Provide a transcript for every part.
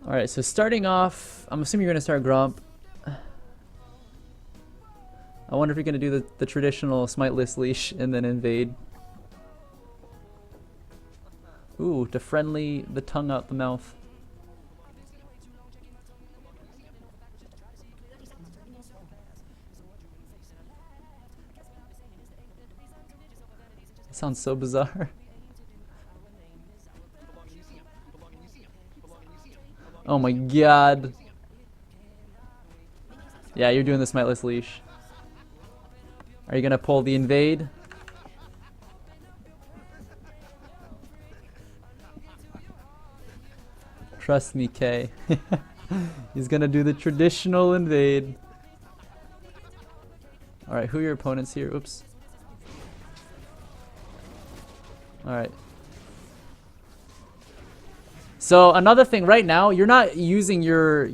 Alright, so starting off, I'm assuming you're going to start Gromp. I wonder if you're going to do the traditional smiteless leash and then invade. Ooh, to friendly the tongue out the mouth. That sounds so bizarre. Oh my god. Yeah, you're doing the smiteless leash. Are you gonna pull the invade? Trust me, Kay. He's gonna do the traditional invade. Alright, who are your opponents here? Oops. Alright. So another thing, right now, you're not using your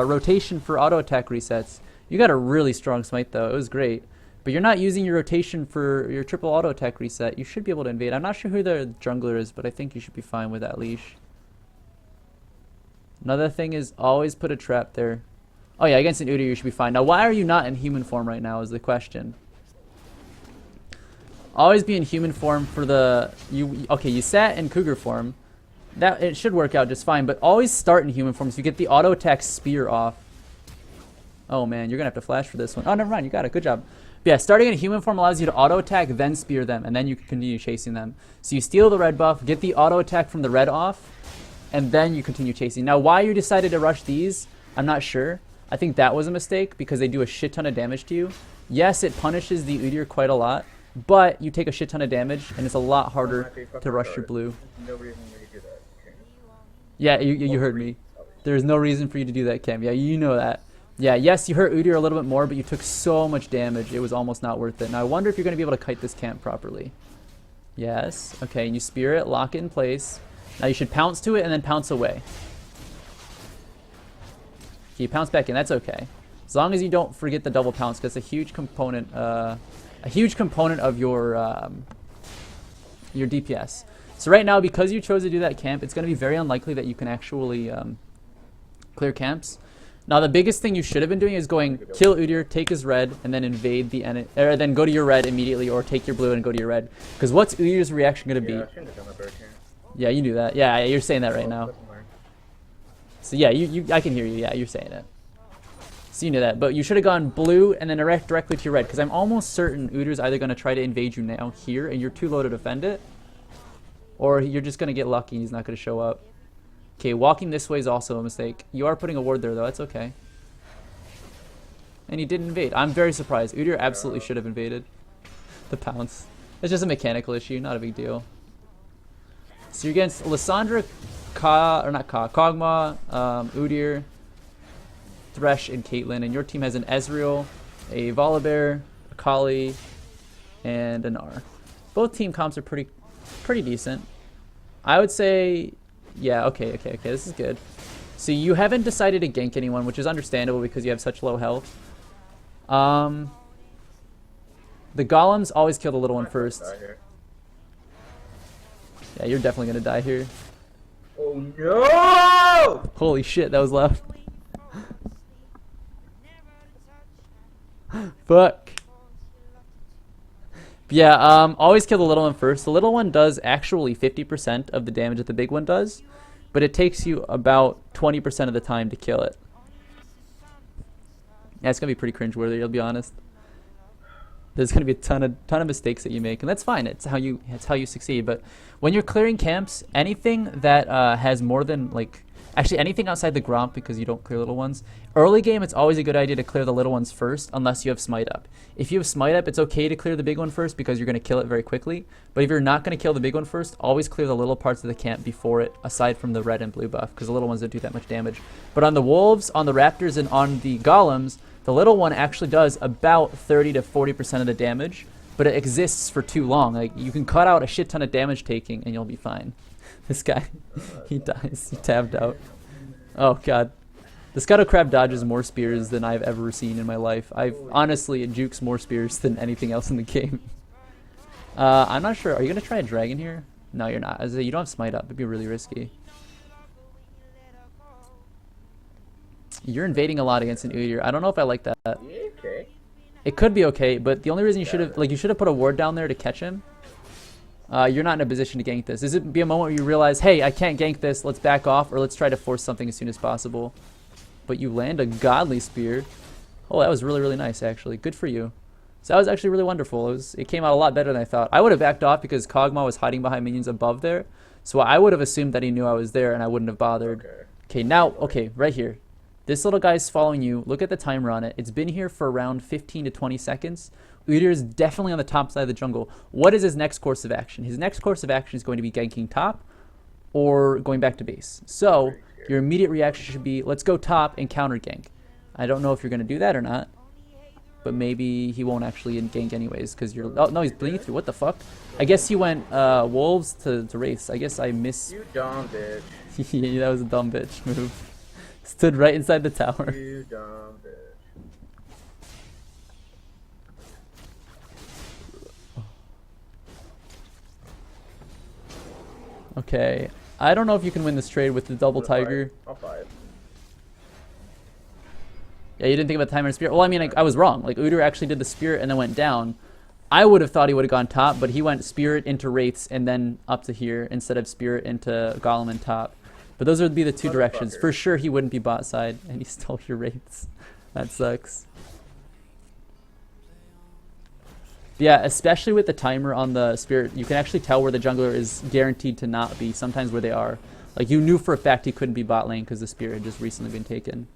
rotation for auto attack resets. You got a really strong smite though, it was great. But you're not using your rotation for your triple auto attack reset. You should be able to invade. I'm not sure who the jungler is, but I think you should be fine with that leash. Another thing is always put a trap there. Oh yeah, against an Udyr you should be fine. Now why are you not in human form right now is the question. Always be in human form for the... Okay, you sat in cougar form. That it should work out just fine, but always start in human form so you get the auto attack spear off. Oh man, you're gonna have to flash for this one. Oh, never mind, you got it. Good job. But yeah, starting in human form allows you to auto attack, then spear them, and then you can continue chasing them. So you steal the red buff, get the auto attack from the red off, and then you continue chasing. Now, why you decided to rush these, I'm not sure. I think that was a mistake because they do a shit ton of damage to you. Yes, it punishes the Udyr quite a lot, but you take a shit ton of damage, and it's a lot harder to rush your blue. No reason for you to do that. Yeah, you heard me. There's no reason for you to do that, Cam. Yeah, you know that. Yeah, yes, you hurt Udyr a little bit more, but you took so much damage, it was almost not worth it. Now, I wonder if you're going to be able to kite this camp properly. Yes. Okay, and you spear it, lock it in place. Now you should pounce to it and then pounce away. Okay, you pounce back in, that's okay. As long as you don't forget the double pounce, because it's a huge component of your DPS. So right now, because you chose to do that camp, it's going to be very unlikely that you can actually clear camps. Now the biggest thing you should have been doing is going kill Udyr, take his red, and then invade the enemy, or then go to your red immediately, or take your blue and go to your red. Because what's Udyr's reaction going to be? Yeah, you knew that. Yeah, you're saying that right now. So yeah, I can hear you. Yeah, you're saying it. So you knew that, but you should have gone blue and then directly to your red, because I'm almost certain Udyr's either going to try to invade you now here, and you're too low to defend it, or you're just going to get lucky and he's not going to show up. Okay, walking this way is also a mistake. You are putting a ward there, though. That's okay. And he didn't invade. I'm very surprised. Udyr absolutely should have invaded. The pounce. It's just a mechanical issue, not a big deal. So you're against Lissandra, Kog'Maw, Udyr, Thresh, and Caitlyn. And your team has an Ezreal, a Volibear, a Kali, and an R. Both team comps are pretty decent. I would say... Yeah, okay, this is good. So you haven't decided to gank anyone, which is understandable because you have such low health. The golems always kill the little one first. Yeah, you're definitely gonna die here. Oh no! Holy shit, that was left. Fuck. Yeah, always kill the little one first. The little one does actually 50% of the damage that the big one does, but it takes you about 20% of the time to kill it. Yeah, it's gonna be pretty cringeworthy, I'll be honest. There's gonna be a ton of mistakes that you make, and that's fine. It's how you succeed. But when you're clearing camps, anything that has more than actually anything outside the Gromp, because you don't clear little ones. Early game, it's always a good idea to clear the little ones first, unless you have Smite Up. If you have Smite Up, it's okay to clear the big one first because you're going to kill it very quickly. But if you're not going to kill the big one first, always clear the little parts of the camp before it, aside from the red and blue buff, because the little ones don't do that much damage. But on the wolves, on the raptors, and on the golems, the little one actually does about 30 to 40% of the damage, but it exists for too long. Like, you can cut out a shit ton of damage taking and you'll be fine. This guy, he dies. He tabbed out. Oh god. This Scuttle Crab dodges more spears than I've ever seen in my life. Honestly, it jukes more spears than anything else in the game. I'm not sure. Are you going to try a dragon here? No, you're not. As you don't have Smite Up. It'd be really risky. You're invading a lot against an Udyr. I don't know if I like that. Yeah, okay. It could be okay, but the only reason you should have you should have put a ward down there to catch him. You're not in a position to gank this. This would be a moment where you realize, hey, I can't gank this. Let's back off, or let's try to force something as soon as possible. But you land a godly spear. Oh, that was really, really nice, actually. Good for you. So that was actually really wonderful. It came out a lot better than I thought. I would have backed off because Kog'Maw was hiding behind minions above there. So I would have assumed that he knew I was there, and I wouldn't have bothered. Okay, now, okay, right here. This little guy's following you. Look at the timer on it. It's been here for around 15 to 20 seconds. Udyr is definitely on the top side of the jungle. What is his next course of action? His next course of action is going to be ganking top or going back to base. So your immediate reaction should be, let's go top and counter gank. I don't know if you're going to do that or not, but maybe he won't actually gank anyways because you're... Oh, no, he's bleeding through. What the fuck? I guess he went wolves to race. I guess I miss... You dumb bitch. Yeah, that was a dumb bitch move. Stood right inside the tower. You dumb bitch. Okay. I don't know if you can win this trade with the double tiger. I'll fight. Yeah, you didn't think about the timer and spirit. Well, I mean, I was wrong. Like, Udyr actually did the spirit and then went down. I would have thought he would have gone top, but he went spirit into wraiths and then up to here instead of spirit into golem and top. But those would be the two directions. For sure, he wouldn't be bot side, and he stole your wraiths. That sucks. Yeah, especially with the timer on the spirit, you can actually tell where the jungler is guaranteed to not be, sometimes where they are. Like, you knew for a fact he couldn't be bot lane because the spirit had just recently been taken.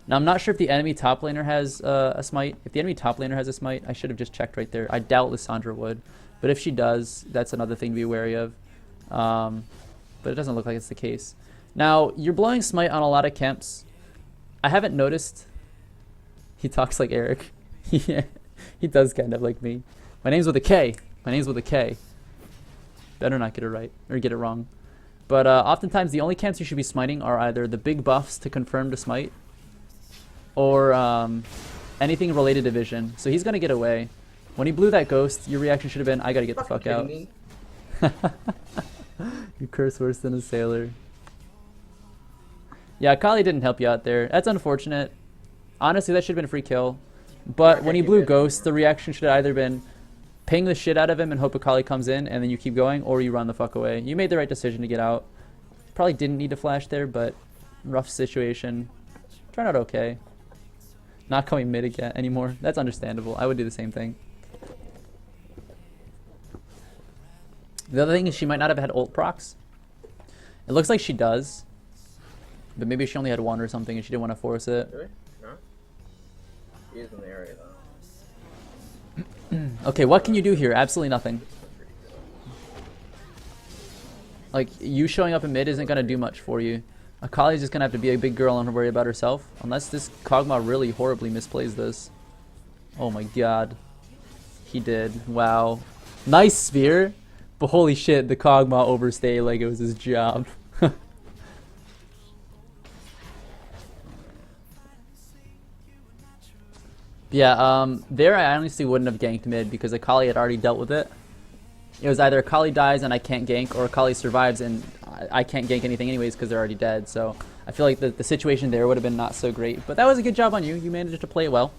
Now, I'm not sure if the enemy top laner has a smite. If the enemy top laner has a smite, I should have just checked right there. I doubt Lissandra would. But if she does, that's another thing to be wary of. But it doesn't look like it's the case. Now, you're blowing smite on a lot of camps. I haven't noticed. He talks like Eric. Yeah, he does kind of like me. My name's with a K. My name's with a K. Better not get it right or get it wrong. But oftentimes, the only camps you should be smiting are either the big buffs to confirm to smite, or anything related to vision. So he's gonna get away. When he blew that ghost, your reaction should have been, I gotta get the fuck out. You curse worse than a sailor. Yeah, Kali didn't help you out there. That's unfortunate. Honestly, that should have been a free kill. But when he blew ghost, the reaction should have either been ping the shit out of him and hope Akali comes in and then you keep going, or you run the fuck away. You made the right decision to get out. Probably didn't need to flash there, but rough situation. Turned out okay. Not coming mid again anymore. That's understandable. I would do the same thing. The other thing is she might not have had ult procs. It looks like she does. But maybe she only had one or something and she didn't want to force it. Really? No? He is in the area though. Okay, what can you do here? Absolutely nothing. Like, you showing up in mid isn't going to do much for you. Akali's just going to have to be a big girl and worry about herself. Unless this Kog'Maw really horribly misplays this. Oh my god. He did. Wow. Nice spear. But holy shit, the Kog'Maw overstayed like it was his job. Yeah, there I honestly wouldn't have ganked mid because Akali had already dealt with it. It was either Akali dies and I can't gank, or Akali survives and I can't gank anything anyways because they're already dead. So I feel like the situation there would have been not so great. But that was a good job on you. You managed to play it well.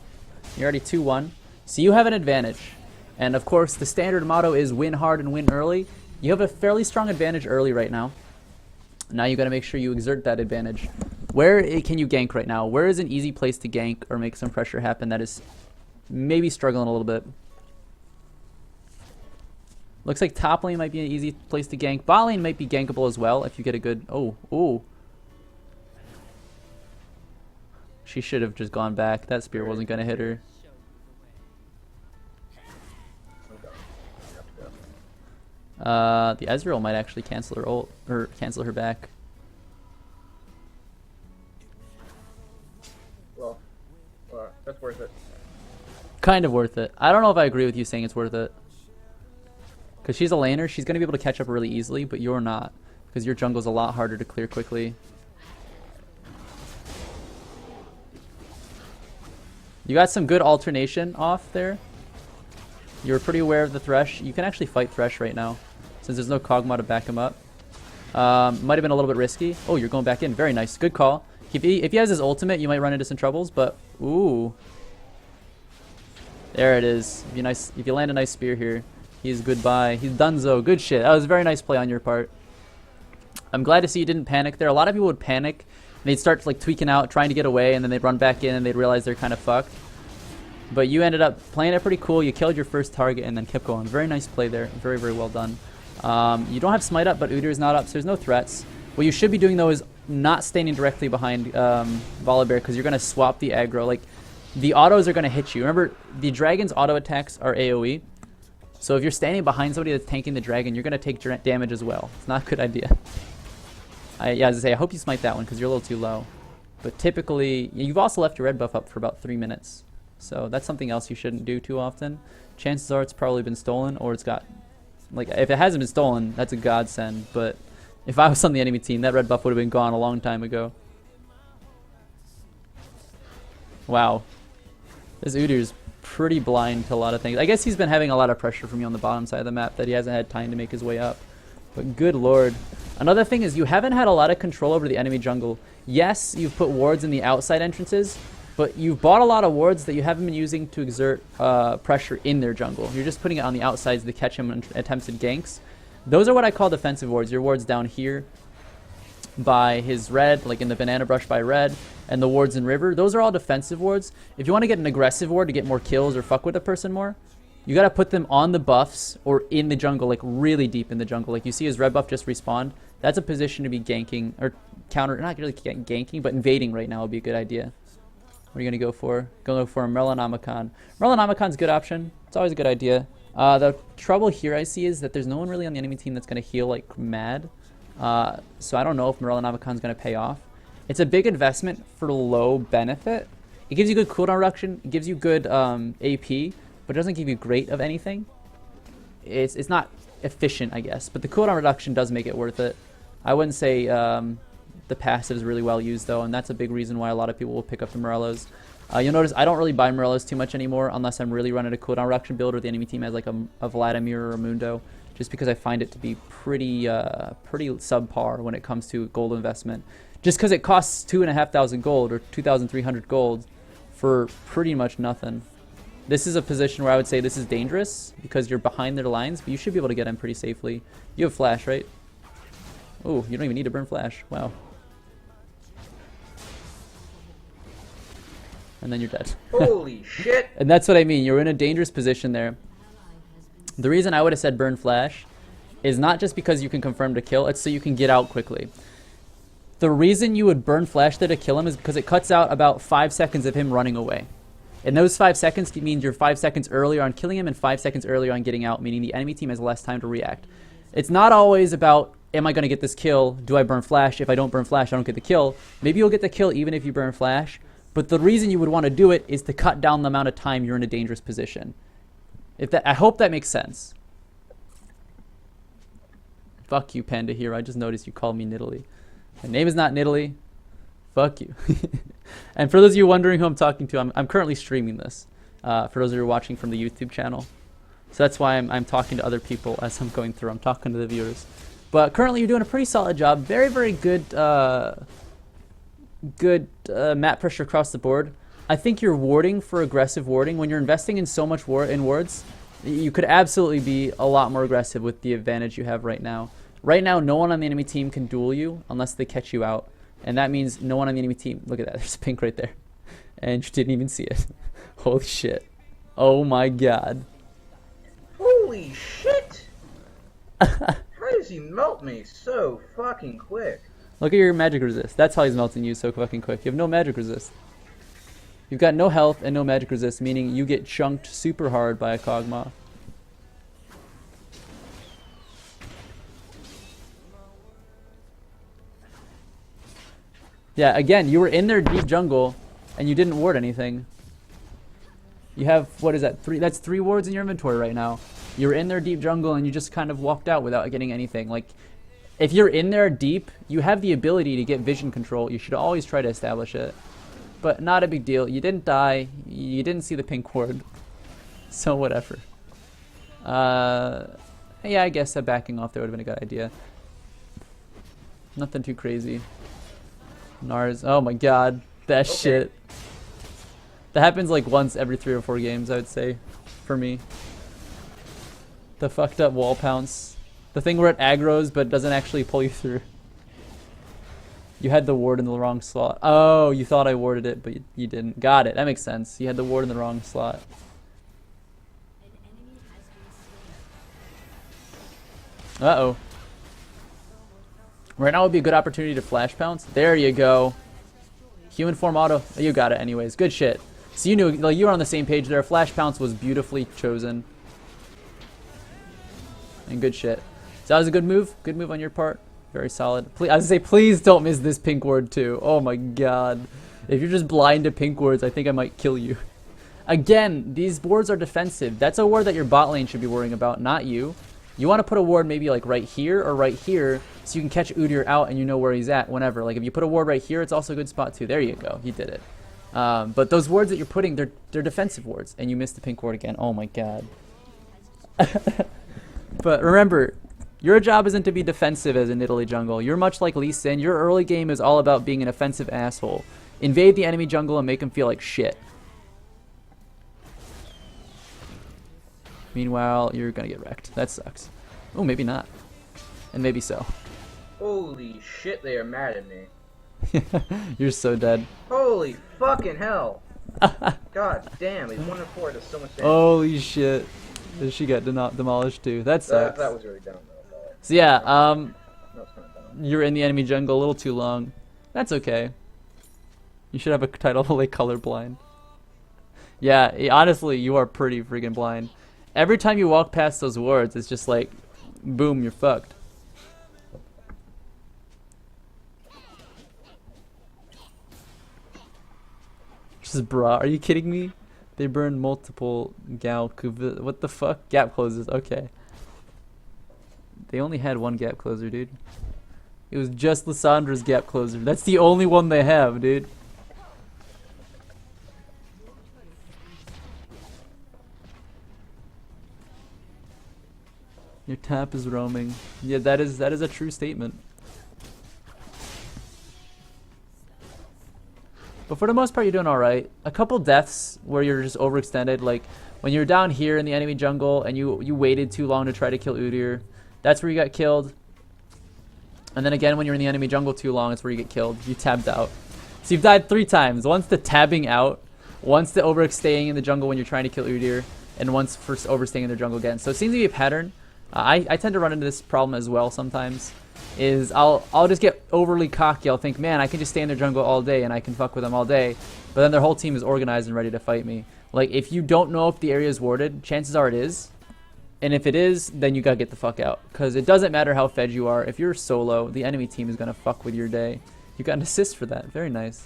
You're already 2-1. So you have an advantage. And of course, the standard motto is win hard and win early. You have a fairly strong advantage early right now. Now you got to make sure you exert that advantage. Where can you gank right now? Where is an easy place to gank or make some pressure happen that is maybe struggling a little bit? Looks like top lane might be an easy place to gank. Bot lane might be gankable as well if you get a good... Oh. She should have just gone back. That spear wasn't going to hit her. The Ezreal might actually cancel her ult, or cancel her back. Well, that's worth it. Kind of worth it. I don't know if I agree with you saying it's worth it. Because she's a laner, she's going to be able to catch up really easily, but you're not. Because your jungle's a lot harder to clear quickly. You got some good alternation off there. You were pretty aware of the Thresh. You can actually fight Thresh right now, since there's no Kog'Maw to back him up. Might have been a little bit risky. Oh, you're going back in. Very nice. Good call. If he has his ultimate, you might run into some troubles, but ooh. There it is. If you land a nice spear here, he's goodbye. He's donezo. Good shit. That was a very nice play on your part. I'm glad to see you didn't panic there. A lot of people would panic and they'd start like tweaking out, trying to get away, and then they'd run back in and they'd realize they're kind of fucked. But you ended up playing it pretty cool. You killed your first target and then kept going. Very nice play there. Very, very well done. You don't have smite up, but Udyr is not up, so there's no threats. What you should be doing though is not standing directly behind Volibear, because you're going to swap the aggro. Like, the autos are going to hit you. Remember, the dragon's auto attacks are AoE. So if you're standing behind somebody that's tanking the dragon, you're going to take damage as well. It's not a good idea. Yeah, as I say, I hope you smite that one because you're a little too low. But typically, you've also left your red buff up for about 3 minutes. So that's something else you shouldn't do too often. Chances are it's probably been stolen, or it's got... Like, if it hasn't been stolen, that's a godsend. But if I was on the enemy team, that red buff would have been gone a long time ago. Wow. This Udyr's pretty blind to a lot of things. I guess he's been having a lot of pressure from you on the bottom side of the map that he hasn't had time to make his way up. But good lord. Another thing is you haven't had a lot of control over the enemy jungle. Yes, you've put wards in the outside entrances, but you've bought a lot of wards that you haven't been using to exert pressure in their jungle. You're just putting it on the outsides to catch him in attempted ganks. Those are what I call defensive wards. Your wards down here by his red, like in the banana brush by red, and the wards in river. Those are all defensive wards. If you want to get an aggressive ward to get more kills or fuck with a person more, you got to put them on the buffs or in the jungle, like really deep in the jungle. Like you see his red buff just respawned. That's a position to be ganking or counter, not really ganking, but invading right now would be a good idea. What are you going to go for? Go for a Merlenomicon. Merlenomicon's a good option. It's always a good idea. The trouble here I see is that there's no one really on the enemy team that's going to heal like mad. So I don't know if Merlenomicon's going to pay off. It's a big investment for low benefit. It gives you good cooldown reduction. It gives you good AP, but it doesn't give you great of anything. It's not efficient, I guess. But the cooldown reduction does make it worth it. I wouldn't say the passive is really well used, though, and that's a big reason why a lot of people will pick up the Morellos. You'll notice I don't really buy Morellos too much anymore unless I'm really running a cooldown reduction build or the enemy team has like a Vladimir or a Mundo, just because I find it to be pretty subpar when it comes to gold investment. Just because it costs 2,500 gold or 2,300 gold for pretty much nothing. This is a position where I would say this is dangerous because you're behind their lines, but you should be able to get in pretty safely. You have flash, right? Oh, you don't even need to burn flash. Wow. And then you're dead. Holy shit! And that's what I mean. You're in a dangerous position there. The reason I would have said burn flash is not just because you can confirm to kill, it's so you can get out quickly. The reason you would burn flash there to kill him is because it cuts out about 5 seconds of him running away. And those 5 seconds means you're 5 seconds earlier on killing him and 5 seconds earlier on getting out, meaning the enemy team has less time to react. It's not always about, am I going to get this kill? Do I burn flash? If I don't burn flash, I don't get the kill. Maybe you'll get the kill even if you burn flash. But the reason you would want to do it is to cut down the amount of time you're in a dangerous position. I hope that makes sense. Fuck you, Panda Hero. I just noticed you called me Nidalee. My name is not Nidalee. Fuck you. And for those of you wondering who I'm talking to, I'm currently streaming this. For those of you who are watching from the YouTube channel. So that's why I'm talking to other people as I'm going through. I'm talking to the viewers. But currently you're doing a pretty solid job. Very, very good map pressure across the board. I think you're warding for aggressive warding. When you're investing in so much in wards, you could absolutely be a lot more aggressive with the advantage you have right now. Right now, no one on the enemy team can duel you unless they catch you out. And that means no one on the enemy team... Look at that. There's a pink right there. And you didn't even see it. Holy shit. Oh my god. Holy shit! How does he melt me so fucking quick? Look at your magic resist. That's how he's melting you so fucking quick. You have no magic resist. You've got no health and no magic resist, meaning you get chunked super hard by a Kog'Maw. Yeah, again, you were in their deep jungle and you didn't ward anything. You have, what is that? That's 3 wards in your inventory right now. You're in their deep jungle and you just kind of walked out without getting anything. Like, if you're in there deep, you have the ability to get vision control. You should always try to establish it. But not a big deal. You didn't die. You didn't see the pink ward. So whatever. Yeah, I guess backing off there would have been a good idea. Nothing too crazy. Nars. Oh my god. That Okay. shit. That happens like once every 3 or 4 games, I would say. For me. The fucked up wall pounce. The thing where it aggroes but doesn't actually pull you through. You had the ward in the wrong slot. Oh, you thought I warded it, but you didn't. Got it. That makes sense. You had the ward in the wrong slot. Uh-oh. Right now would be a good opportunity to flash pounce. There you go. Human form auto. You got it anyways. Good shit. So you knew, like, you were on the same page there. Flash pounce was beautifully chosen. And good shit. So that was a good move. Good move on your part. Very solid. Please, I was gonna say, please don't miss this pink ward too. Oh my god. If you're just blind to pink wards, I think I might kill you. Again, these wards are defensive. That's a ward that your bot lane should be worrying about, not you. You want to put a ward maybe like right here or right here so you can catch Udyr out and you know where he's at whenever. Like if you put a ward right here, it's also a good spot too. There you go. You did it. But those wards that you're putting, they're defensive wards. And you missed the pink ward again. Oh my god. But remember, your job isn't to be defensive as a Nidalee jungle. You're much like Lee Sin. Your early game is all about being an offensive asshole. Invade the enemy jungle and make them feel like shit. Meanwhile, you're gonna get wrecked. That sucks. Oh, maybe not. And maybe so. Holy shit, they are mad at me. You're so dead. Holy fucking hell. God damn, he's 1 and 4 does so much damage. Holy shit. She got demolished too. That sucks. That was really dumb though. So yeah, No, it's kind of dumb. you're in the enemy jungle a little too long. That's okay. You should have a title like colorblind. Yeah, honestly, you are pretty freaking blind. Every time you walk past those wards, it's just like, boom, you're fucked. Just brah, are you kidding me? They burn multiple what the fuck? Gap closes, okay. They only had one gap closer, dude. It was just Lissandra's gap closer. That's the only one they have, dude. Your tap is roaming. Yeah, that is a true statement. But for the most part, you're doing alright. A couple deaths where you're just overextended, like when you're down here in the enemy jungle and you waited too long to try to kill Udyr. That's where you got killed. And then again, when you're in the enemy jungle too long, it's where you get killed. You tabbed out. So you've died 3 times. Once the tabbing out, once the overstaying in the jungle when you're trying to kill Udyr, and once for overstaying in the jungle again. So it seems to be a pattern. I tend to run into this problem as well sometimes. Is I'll just get overly cocky. I'll think, man, I can just stay in their jungle all day and I can fuck with them all day. But then their whole team is organized and ready to fight me. Like, if you don't know if the area is warded, chances are it is. And if it is, then you gotta get the fuck out. Because it doesn't matter how fed you are. If you're solo, the enemy team is gonna fuck with your day. You got an assist for that. Very nice.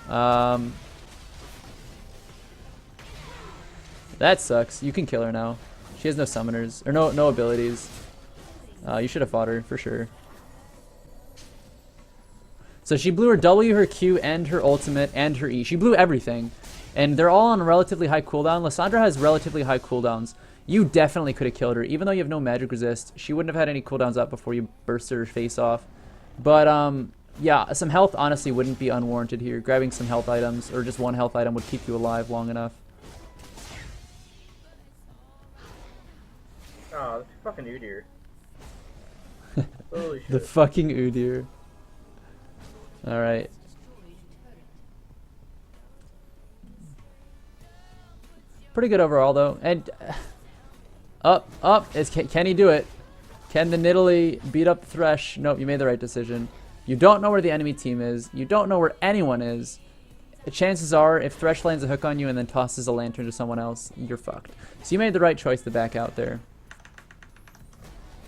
That sucks. You can kill her now. She has no summoners. Or no abilities. You should have fought her, for sure. So she blew her W, her Q, and her ultimate, and her E. She blew everything. And they're all on relatively high cooldown. Lissandra has relatively high cooldowns. You definitely could have killed her. Even though you have no magic resist, she wouldn't have had any cooldowns up before you burst her face off. But, yeah, some health honestly wouldn't be unwarranted here. Grabbing some health items, or just one health item, would keep you alive long enough. Oh, fucking Udyr. Holy shit. The fucking Udyr. Alright. Pretty good overall, though. And up. Can he do it? Can the Nidalee beat up the Thresh? Nope, you made the right decision. You don't know where the enemy team is. You don't know where anyone is. The chances are, if Thresh lands a hook on you and then tosses a lantern to someone else, you're fucked. So you made the right choice to back out there.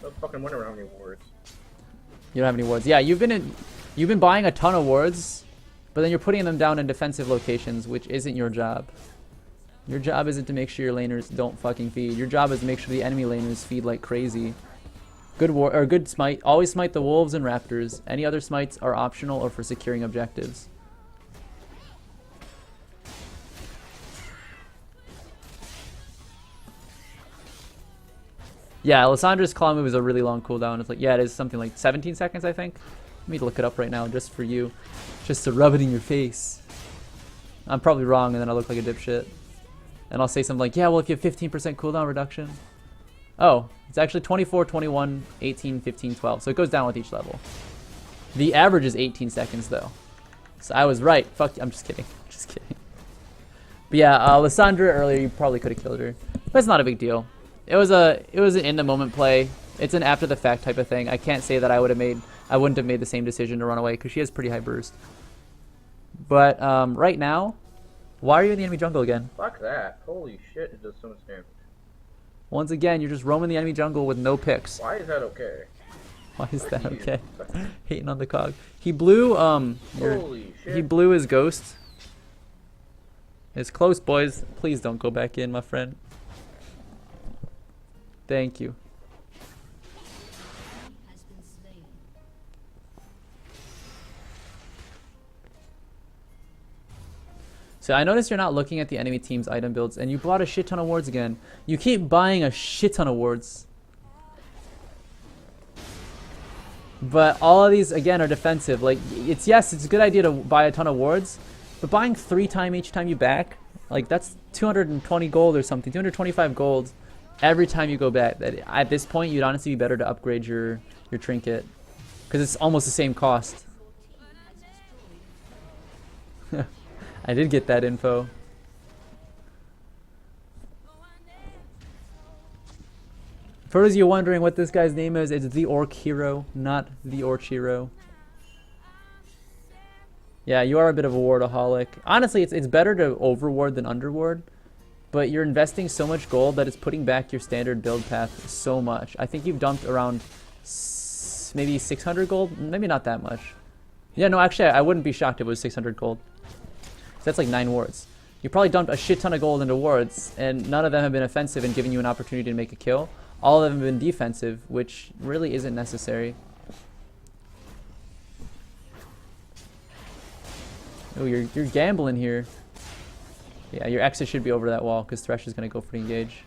No fucking wonder how many wards. You don't have any wards. Yeah, you've been buying a ton of wards, but then you're putting them down in defensive locations, which isn't your job. Your job isn't to make sure your laners don't fucking feed. Your job is to make sure the enemy laners feed like crazy. Good smite. Always smite the wolves and raptors. Any other smites are optional or for securing objectives. Yeah, Lissandra's claw move is a really long cooldown. It's like, yeah, it is something like 17 seconds, I think. me look it up right now just for you. Just to rub it in your face. I'm probably wrong and then I look like a dipshit. And I'll say something like, yeah, well, if you have 15% cooldown reduction. Oh, it's actually 24, 21, 18, 15, 12. So it goes down with each level. The average is 18 seconds though. So I was right. Fuck you. I'm just kidding. Just kidding. But yeah, Lissandra earlier, you probably could have killed her. But it's not a big deal. It was an in the moment play. It's an after the fact type of thing. I can't say that I wouldn't have made the same decision to run away because she has pretty high burst. But right now, why are you in the enemy jungle again? Fuck that. Holy shit, it does so much damage. Once again, you're just roaming the enemy jungle with no picks. Why is that okay? Why is that okay? Hating on the cog. He blew Holy shit. he blew his ghost. It's close, boys. Please don't go back in, my friend. Thank you. So I noticed you're not looking at the enemy team's item builds, and you bought a shit ton of wards again. You keep buying a shit ton of wards. But all of these, again, are defensive. Like, it's a good idea to buy a ton of wards, but buying 3 times each time you back, like, that's 220 gold or something, 225 gold every time you go back. At this point, you'd honestly be better to upgrade your trinket, because it's almost the same cost. I did get that info. For those of you wondering what this guy's name is, it's Theorchero, not Theorchero. Yeah, you are a bit of a wardaholic. Honestly, it's better to overward than underward, but you're investing so much gold that it's putting back your standard build path so much. I think you've dumped around maybe 600 gold, maybe not that much. Yeah, no, actually, I wouldn't be shocked if it was 600 gold. So that's like 9 wards. You probably dumped a shit ton of gold into wards, and none of them have been offensive and giving you an opportunity to make a kill. All of them have been defensive, which really isn't necessary. Oh, you're gambling here. Yeah, your exit should be over that wall because Thresh is going to go for the engage.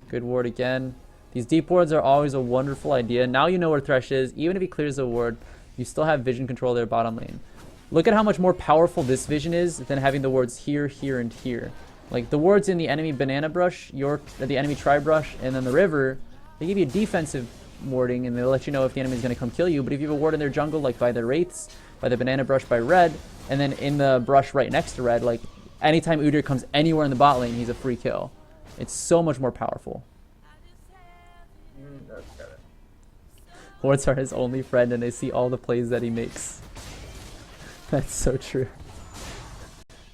Good ward again. These deep wards are always a wonderful idea. Now you know where Thresh is. Even if he clears the ward, you still have vision control their bottom lane. Look at how much more powerful this vision is than having the wards here, here, and here. Like, the wards in the enemy banana brush, the enemy tri brush, and then the river, they give you defensive warding, and they'll let you know if the enemy is going to come kill you. But if you have a ward in their jungle, like by the wraiths, by the banana brush by red, and then in the brush right next to red, like, anytime Udyr comes anywhere in the bot lane, he's a free kill. It's so much more powerful. Wards are his only friend, and they see all the plays that he makes. That's so true.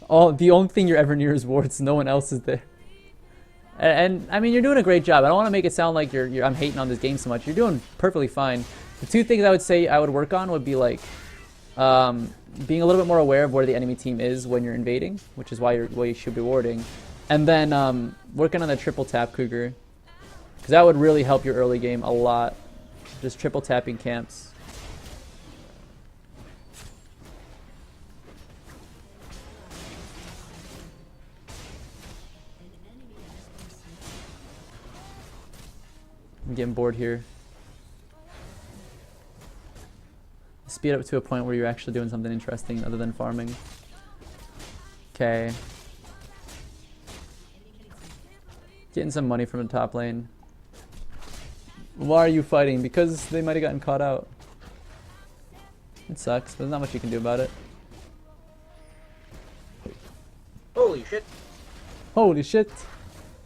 The only thing you're ever near is wards. No one else is there. And I mean, you're doing a great job. I don't want to make it sound like I'm hating on this game so much. You're doing perfectly fine. The 2 things I would say I would work on would be like being a little bit more aware of where the enemy team is when you're invading, which is why you should be warding, and then working on the triple tap Cougar, because that would really help your early game a lot. Just triple tapping camps. I'm getting bored here. Speed up to a point where you're actually doing something interesting other than farming. Okay. Getting some money from the top lane. Why are you fighting? Because they might have gotten caught out. It sucks, but there's not much you can do about it. Holy shit. Holy shit. That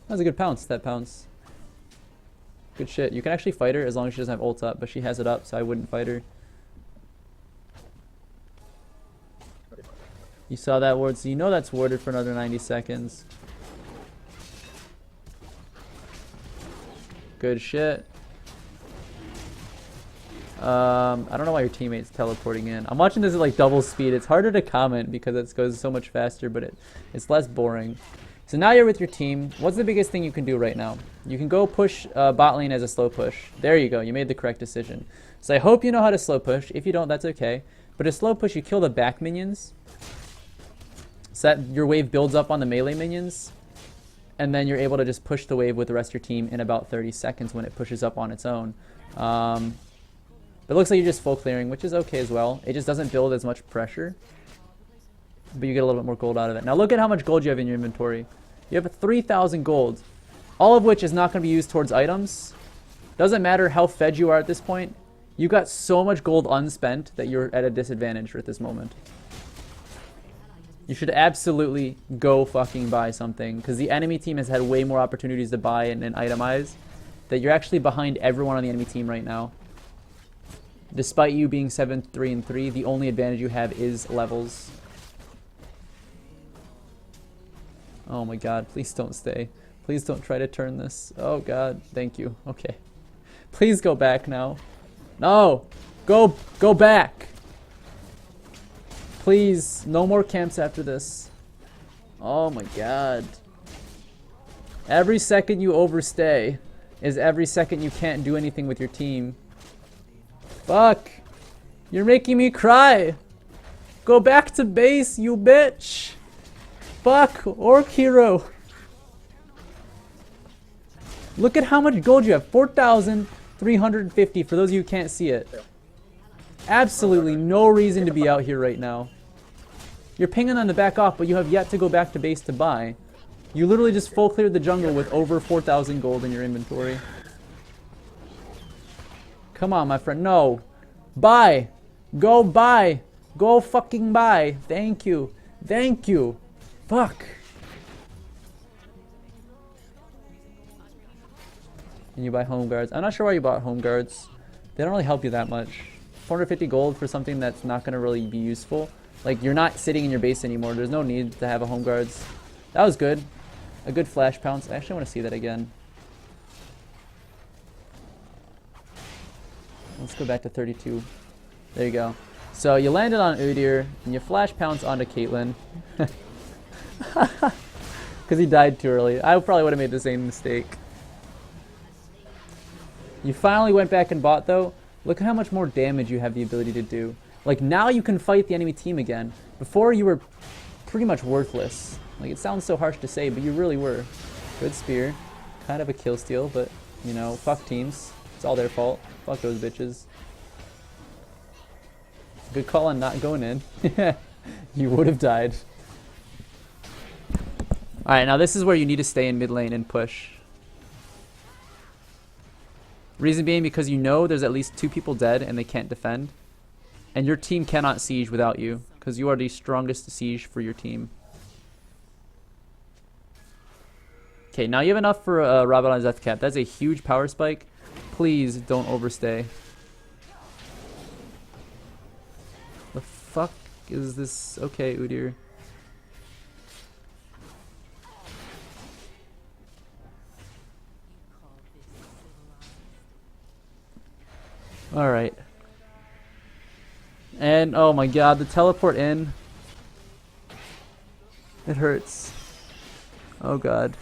was a good pounce, that pounce. Good shit. You can actually fight her as long as she doesn't have ult up, but she has it up, so I wouldn't fight her. You saw that ward, so you know that's warded for another 90 seconds. Good shit. I don't know why your teammate's teleporting in. I'm watching this at like double speed. It's harder to comment because it goes so much faster, but it's less boring. So now you're with your team. What's the biggest thing you can do right now? You can go push bot lane as a slow push. There you go. You made the correct decision. So I hope you know how to slow push. If you don't, that's okay. But a slow push, you kill the back minions, so that your wave builds up on the melee minions, and then you're able to just push the wave with the rest of your team in about 30 seconds when it pushes up on its own. But But it looks like you're just full clearing, which is okay as well. It just doesn't build as much pressure. But you get a little bit more gold out of it. Now look at how much gold you have in your inventory. You have 3,000 gold. All of which is not going to be used towards items. Doesn't matter how fed you are at this point. You got so much gold unspent that you're at a disadvantage at this moment. You should absolutely go fucking buy something. Because the enemy team has had way more opportunities to buy and itemize. That you're actually behind everyone on the enemy team right now. Despite you being 7-3-3, the only advantage you have is levels. Oh my god, please don't stay. Please don't try to turn this. Oh god, thank you. Okay. Please go back now. No! Go back! Please, no more camps after this. Oh my god. Every second you overstay is every second you can't do anything with your team. Fuck! You're making me cry! Go back to base, you bitch! Fuck! Theorchero! Look at how much gold you have. 4,350 for those of you who can't see it. Absolutely no reason to be out here right now. You're pinging on the back off, but you have yet to go back to base to buy. You literally just full cleared the jungle with over 4,000 gold in your inventory. Come on, my friend. No. Buy. Go buy. Go fucking buy. Thank you. Thank you. Fuck. And you buy home guards. I'm not sure why you bought home guards. They don't really help you that much. 450 gold for something that's not going to really be useful. Like, you're not sitting in your base anymore. There's no need to have a home guards. That was good. A good flash pounce. I actually want to see that again. Let's go back to 32. There you go. So you landed on Udyr, and you flash pounce onto Caitlyn. Because he died too early. I probably would have made the same mistake. You finally went back and bought, though. Look at how much more damage you have the ability to do. Like, now you can fight the enemy team again. Before, you were pretty much worthless. Like, it sounds so harsh to say, but you really were. Good spear. Kind of a kill steal, but, you know, fuck teams. It's all their fault. Fuck those bitches. Good call on not going in. You would have died. Alright, now this is where you need to stay in mid lane and push. Reason being because you know there's at least 2 people dead and they can't defend. And your team cannot siege without you, because you are the strongest siege for your team. Okay, now you have enough for Rabadon's death cap. That's a huge power spike. Please don't overstay. The fuck is this? Okay, Udyr. Alright. And, oh my god, the teleport in. It hurts. Oh god.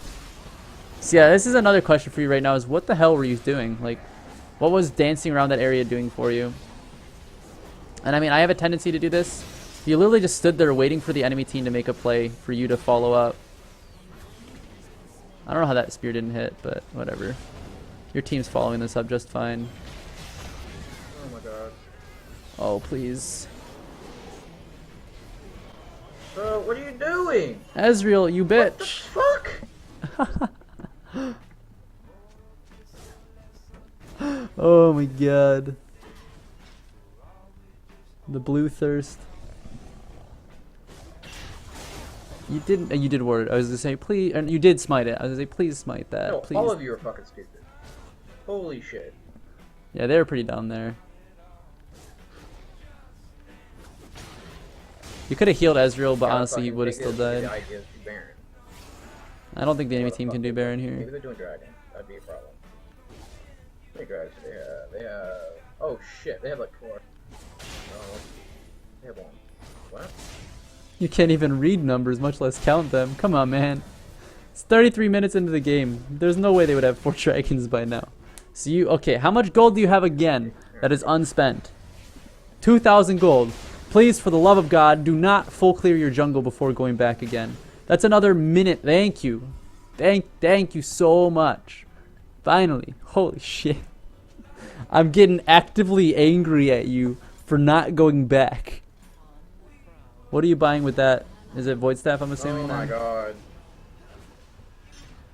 So yeah, this is another question for you right now, is what the hell were you doing? Like, what was dancing around that area doing for you? And I mean, I have a tendency to do this. You literally just stood there waiting for the enemy team to make a play for you to follow up. I don't know how that spear didn't hit, but whatever. Your team's following this up just fine. Oh my god. Oh, please. Bro, what are you doing? Ezreal, you bitch. What the fuck? Oh my god. The blue thirst. You didn't. You did ward it. I was gonna say please, and you did smite it. I was gonna say please smite that. No, please. all of you are fucking stupid. Holy shit. Yeah, they were pretty down there. You could have healed Ezreal, but honestly, he would have still died. I don't think the enemy team can do Baron Maybe here. they're doing dragon. That'd be a problem. How many dragons do they have? Oh shit, they have like 4. No. They have 1. What? You can't even read numbers, much less count them. Come on, man. It's 33 minutes into the game. There's no way they would have 4 dragons by now. So you, okay, how much gold do you have again that is unspent? 2,000 gold. Please, for the love of God, do not full clear your jungle before going back again. That's another minute. Thank you. Thank you so much. Finally. Holy shit. I'm getting actively angry at you for not going back. What are you buying with that? Is it Void Staff, I'm assuming? Oh my then? god.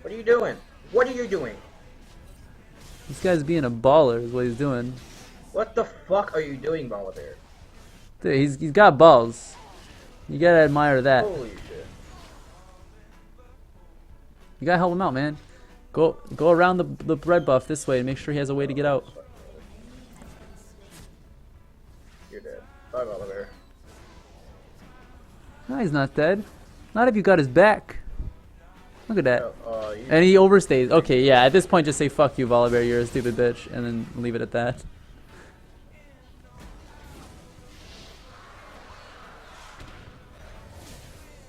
What are you doing? What are you doing? This guy's being a baller is what he's doing. What the fuck are you doing, Bolivar? Dude, he's got balls. You gotta admire that. Holy shit. You gotta help him out, man. Go around the red buff this way and make sure he has a way to get out. You're dead. Bye, Bolivar. No, he's not dead. Not if you got his back. Look at that. You... And he overstays. Okay, yeah, at this point just say fuck you, Volibear, you're a stupid bitch, and then leave it at that.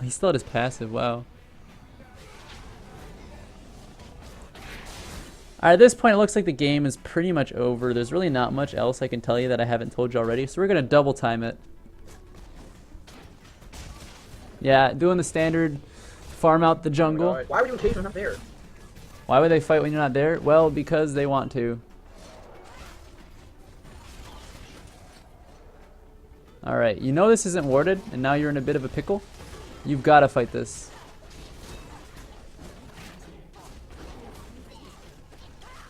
He still had his passive, wow. Alright, at this point it looks like the game is pretty much over. There's really not much else I can tell you that I haven't told you already, so we're going to double time it. Yeah, doing the standard farm out the jungle. Why would you engage when I'm not there? Why would they fight when you're not there? Well, because they want to. Alright, you know this isn't warded, and now you're in a bit of a pickle. You've got to fight this.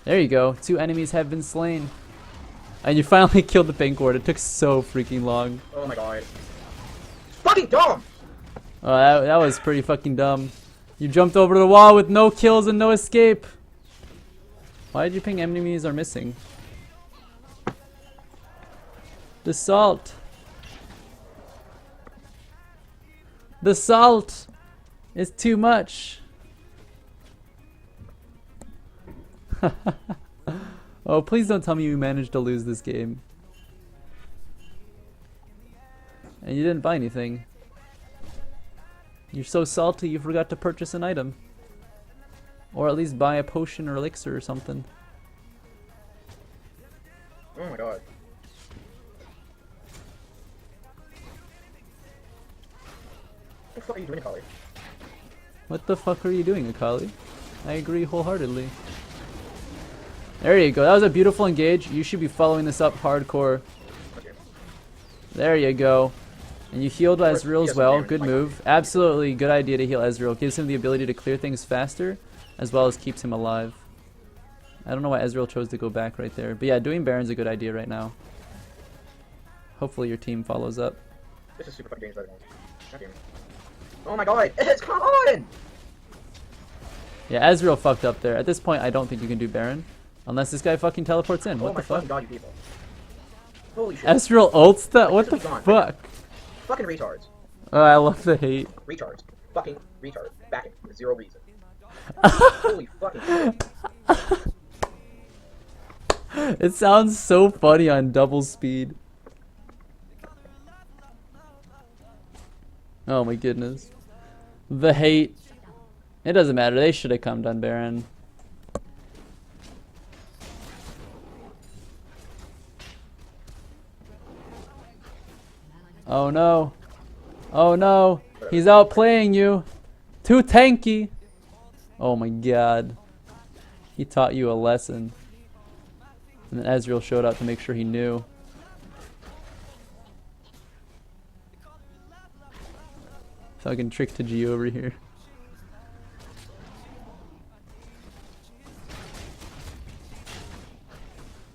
There you go. 2 enemies have been slain. And you finally killed the pink ward. It took so freaking long. Oh my god. It's fucking dumb! Oh, that was pretty fucking dumb. You jumped over the wall with no kills and no escape. Why did you ping enemies are missing? The salt. The salt is too much. Oh, please don't tell me you managed to lose this game. And you didn't buy anything. You're so salty you forgot to purchase an item. Or at least buy a potion or elixir or something. Oh my god. What the fuck are you doing, Akali? What the fuck are you doing, Akali? I agree wholeheartedly. There you go. That was a beautiful engage. You should be following this up hardcore. Okay. There you go. And you healed Ezreal as well. Good move. Absolutely good idea to heal Ezreal. Gives him the ability to clear things faster, as well as keeps him alive. I don't know why Ezreal chose to go back right there. But yeah, doing Baron's a good idea right now. Hopefully your team follows up. This is super fucking dangerous. Okay. Oh my god, it's come on! Yeah, Ezreal fucked up there. At this point, I don't think you can do Baron. Unless this guy fucking teleports in. What the fuck? God, you people. Holy shit. Ezreal ults that? What the fuck? Fucking retards. Oh, I love the hate. Retards. Fucking retards. Backing for zero reason. Holy fucking shit. It sounds so funny on double speed. Oh my goodness. The hate. It doesn't matter. They should have come done Baron. Oh no. Oh no. He's outplaying you. Too tanky. Oh my god. He taught you a lesson. And then Ezreal showed up to make sure he knew. Fucking trick to G over here.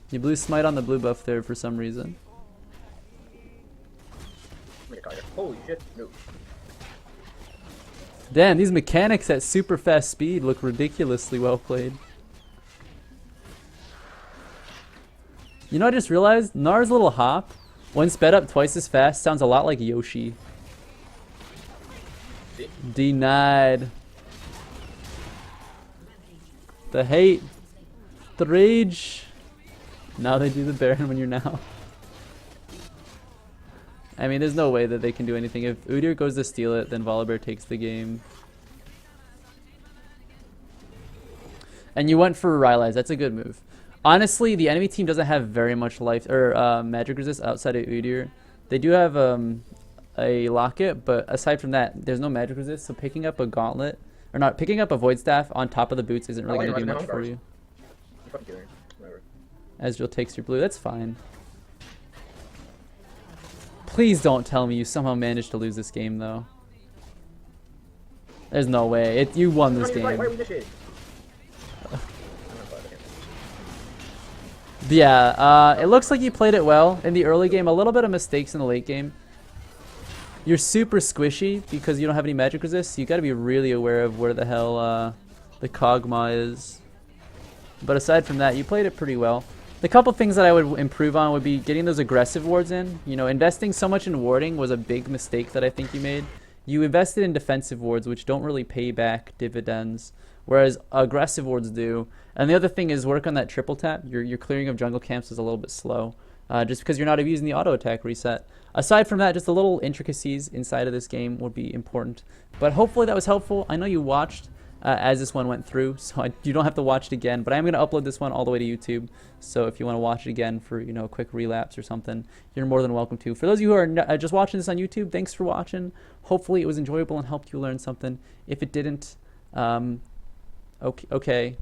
You blew smite on the blue buff there for some reason. Holy shit, no. Damn, these mechanics at super fast speed look ridiculously well played. You know, I just realized Gnar's little hop, when sped up twice as fast, sounds a lot like Yoshi. Denied. The hate. The rage. Now they do the Baron when you're now. I mean, there's no way that they can do anything. If Udyr goes to steal it, then Volibear takes the game. And you went for Rylai's. That's a good move. Honestly, the enemy team doesn't have very much life or magic resist outside of Udyr. They do have a locket, but aside from that, there's no magic resist. So picking up a gauntlet, or not, picking up a void staff on top of the boots isn't really going to do much for you. Ezreal takes your blue. That's fine. Please don't tell me you somehow managed to lose this game, though. There's no way. You won this game. Yeah, it looks like you played it well in the early game. A little bit of mistakes in the late game. You're super squishy because you don't have any magic resist. So you got to be really aware of where the hell the Kog'Maw is. But aside from that, you played it pretty well. The couple things that I would improve on would be getting those aggressive wards in. You know, investing so much in warding was a big mistake that I think you made. You invested in defensive wards, which don't really pay back dividends, whereas aggressive wards do. And the other thing is work on that triple tap. Your clearing of jungle camps is a little bit slow, just because you're not using the auto attack reset. Aside from that, just the little intricacies inside of this game would be important. But hopefully that was helpful. I know you watched as this one went through, so you don't have to watch it again. But I'm going to upload this one all the way to YouTube, so if you want to watch it again for, you know, a quick relapse or something, you're more than welcome to. For those of you who are just watching this on YouTube, thanks for watching. Hopefully it was enjoyable and helped you learn something. If it didn't, okay.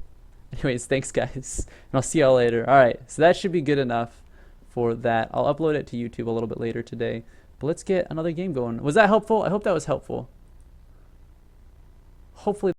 Anyways, thanks guys, and I'll see y'all later. All right, so that should be good enough for that. I'll upload it to YouTube a little bit later today. But let's get another game going. Was that helpful? I hope that was helpful. Hopefully.